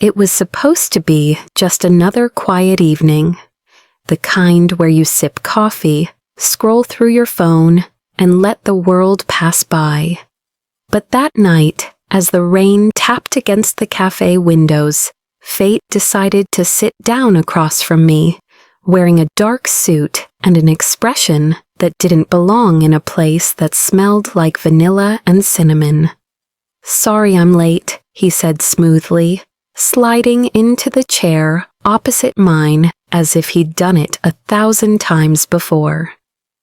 It was supposed to be just another quiet evening, the kind where you sip coffee, scroll through your phone, and let the world pass by. But that night, as the rain tapped against the cafe windows, fate decided to sit down across from me, wearing a dark suit and an expression that didn't belong in a place that smelled like vanilla and cinnamon. "Sorry I'm late," he said smoothly, sliding into the chair opposite mine as if he'd done it 1,000 times before.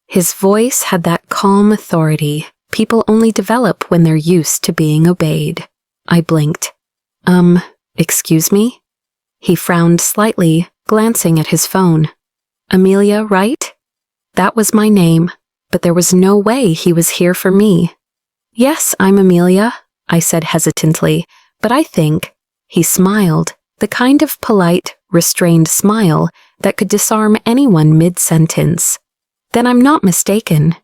His voice had that calm authority people only develop when they're used to being obeyed. I blinked. Excuse me?" He frowned slightly, glancing at his phone. "Amelia, right?" That was my name, but there was no way he was here for me. "Yes, I'm Amelia," I said hesitantly, "but I think—" He smiled, the kind of polite, restrained smile that could disarm anyone mid-sentence. "Then I'm not mistaken."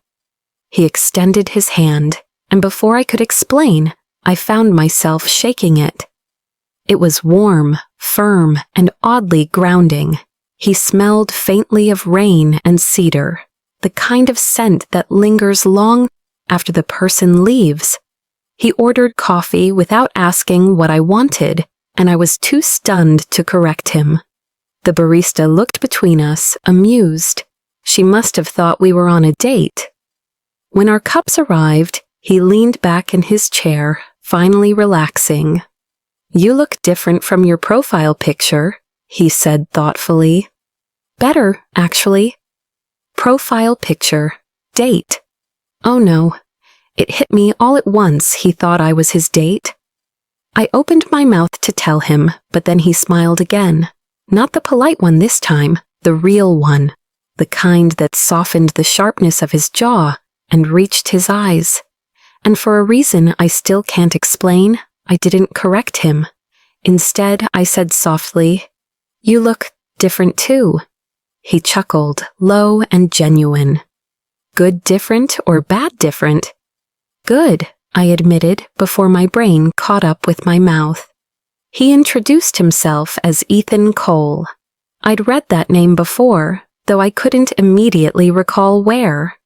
He extended his hand, and before I could explain, I found myself shaking it. It was warm, firm, and oddly grounding. He smelled faintly of rain and cedar, the kind of scent that lingers long after the person leaves. He ordered coffee without asking what I wanted, and I was too stunned to correct him. The barista looked between us, amused. She must have thought we were on a date. When our cups arrived, he leaned back in his chair, finally relaxing. "You look different from your profile picture," he said thoughtfully. "Better, actually." Profile picture, date. Oh no. It hit me all at once he thought I was his date. I opened my mouth to tell him, but then he smiled again. Not the polite one this time, the real one. The kind that softened the sharpness of his jaw and reached his eyes. And for a reason I still can't explain, I didn't correct him. Instead, I said softly, "You look different too." He chuckled, low and genuine. "Good different or bad different?" "Good," I admitted before my brain caught up with my mouth. He introduced himself as Ethan Cole. I'd read that name before, though I couldn't immediately recall where.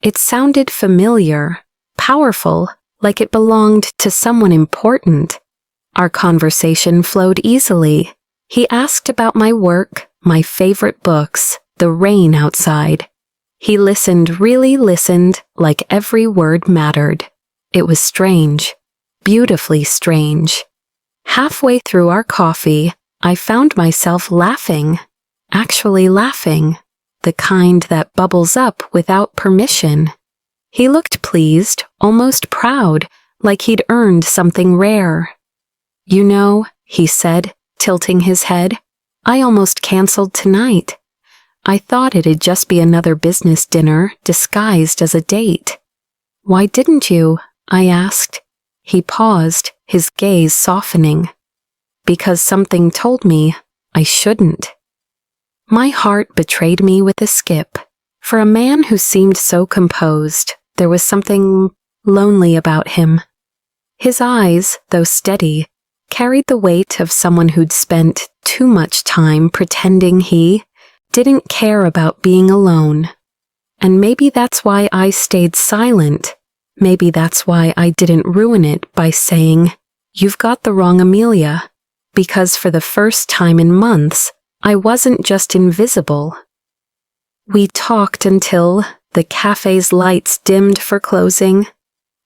It sounded familiar, powerful, like it belonged to someone important. Our conversation flowed easily. He asked about my work, my favorite books, the rain outside. He really listened, like every word mattered. It was strange, beautifully strange. Halfway through our coffee, I found myself laughing, actually laughing, the kind that bubbles up without permission. He looked pleased, almost proud, like he'd earned something rare. "You know," he said, tilting his head, "I almost canceled tonight. I thought it'd just be another business dinner disguised as a date." "Why didn't you?" I asked. He paused, his gaze softening. "Because something told me I shouldn't." My heart betrayed me with a skip. For a man who seemed so composed, there was something lonely about him. His eyes, though steady, carried the weight of someone who'd spent too much time pretending he didn't care about being alone. And maybe that's why I stayed silent. Maybe that's why I didn't ruin it by saying, "You've got the wrong Amelia." Because for the first time in months, I wasn't just invisible. We talked until the cafe's lights dimmed for closing.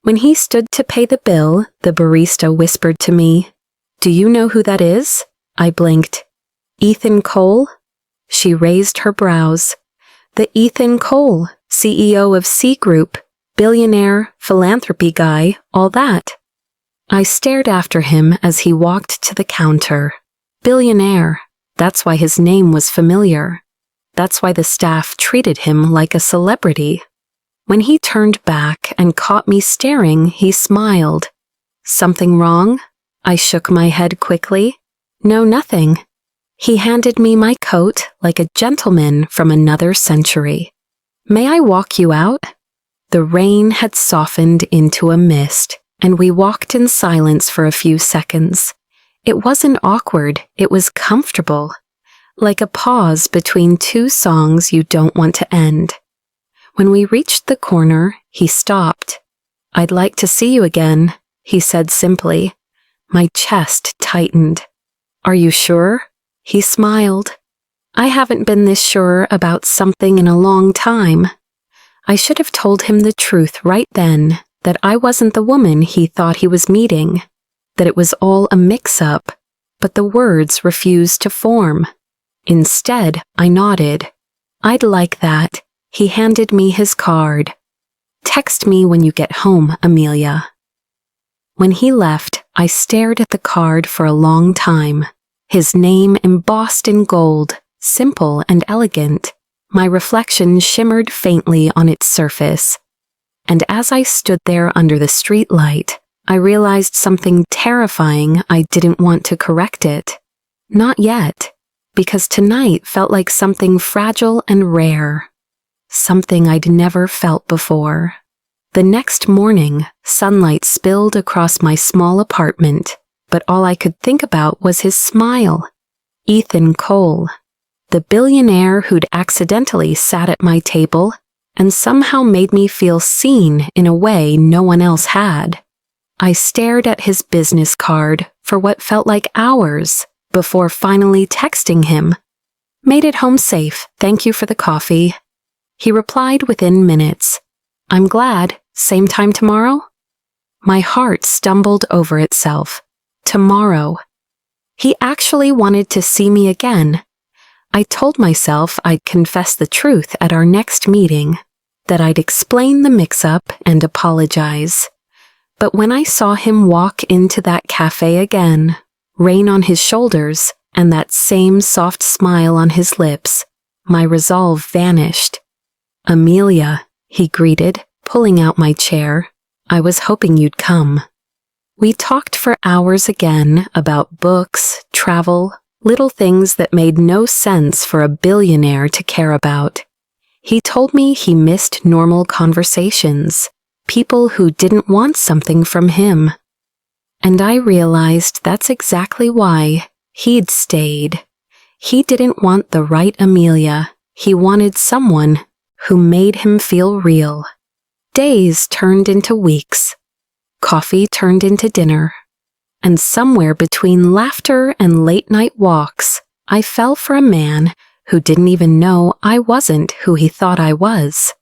When he stood to pay the bill, the barista whispered to me, "Do you know who that is?" I blinked. "Ethan Cole?" She raised her brows. "The Ethan Cole, CEO of C Group, billionaire, philanthropy guy, all that." I stared after him as he walked to the counter. Billionaire. That's why his name was familiar. That's why the staff treated him like a celebrity. When he turned back and caught me staring, he smiled. "Something wrong?" I shook my head quickly. "No, nothing." He handed me my coat like a gentleman from another century. "May I walk you out?" The rain had softened into a mist, and we walked in silence for a few seconds. It wasn't awkward, it was comfortable, like a pause between two songs you don't want to end. When we reached the corner, he stopped. "I'd like to see you again," he said simply. My chest tightened. "Are you sure?" He smiled. I haven't been this sure about something in a long time. I should have told him the truth right then, that I wasn't the woman he thought he was meeting, that it was all a mix-up, but the words refused to form. Instead, I nodded. "I'd like that." He handed me his card. "Text me when you get home, Amelia." When he left, I stared at the card for a long time. His name embossed in gold, simple and elegant. My reflection shimmered faintly on its surface. And as I stood there under the streetlight, I realized something terrifying. I didn't want to correct it. Not yet, because tonight felt like something fragile and rare. Something I'd never felt before. The next morning, sunlight spilled across my small apartment, but all I could think about was his smile. Ethan Cole, the billionaire who'd accidentally sat at my table and somehow made me feel seen in a way no one else had. I stared at his business card for what felt like hours before finally texting him. "Made it home safe, thank you for the coffee." He replied within minutes. "I'm glad. Same time tomorrow?" My heart stumbled over itself. Tomorrow. He actually wanted to see me again. I told myself I'd confess the truth at our next meeting, that I'd explain the mix-up and apologize. But when I saw him walk into that cafe again, rain on his shoulders and that same soft smile on his lips, my resolve vanished. "Amelia," he greeted, pulling out my chair. "I was hoping you'd come." We talked for hours again about books, travel, little things that made no sense for a billionaire to care about. He told me he missed normal conversations, people who didn't want something from him. And I realized that's exactly why he'd stayed. He didn't want the right Amelia. He wanted someone who made him feel real. Days turned into weeks. Coffee turned into dinner. And somewhere between laughter and late-night walks, I fell for a man who didn't even know I wasn't who he thought I was.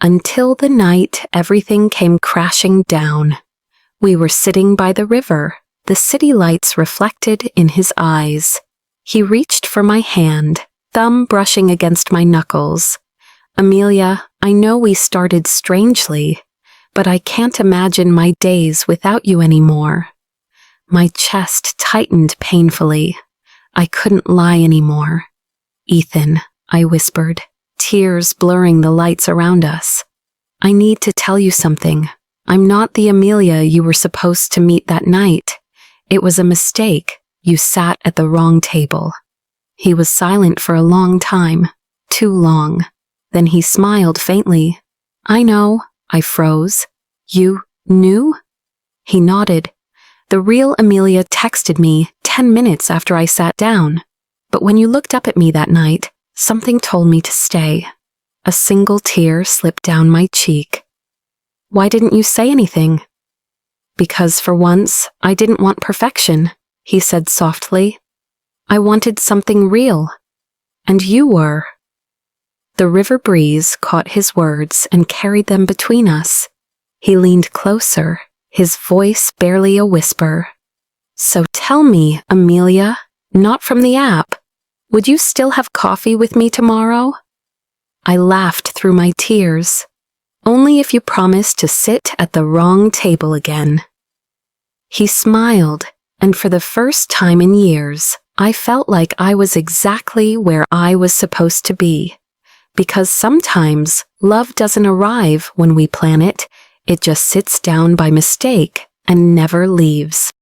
Until the night everything came crashing down. We were sitting by the river, the city lights reflected in his eyes. He reached for my hand, thumb brushing against my knuckles. "Amelia, I know we started strangely, but I can't imagine my days without you anymore." My chest tightened painfully. I couldn't lie anymore. "Ethan," I whispered, tears blurring the lights around us. "I need to tell you something. I'm not the Amelia you were supposed to meet that night. It was a mistake. You sat at the wrong table." He was silent for a long time, too long. Then he smiled faintly. "I know." I froze. "You knew?" He nodded. "The real Amelia texted me 10 minutes after I sat down. But when you looked up at me that night, something told me to stay." A single tear slipped down my cheek. "Why didn't you say anything?" "Because for once, I didn't want perfection," he said softly. "I wanted something real. And you were." The river breeze caught his words and carried them between us. He leaned closer, his voice barely a whisper. "So tell me, Amelia, not from the app, would you still have coffee with me tomorrow?" I laughed through my tears. "Only if you promise to sit at the wrong table again." He smiled, and for the first time in years, I felt like I was exactly where I was supposed to be. Because sometimes love doesn't arrive when we plan it, it just sits down by mistake and never leaves.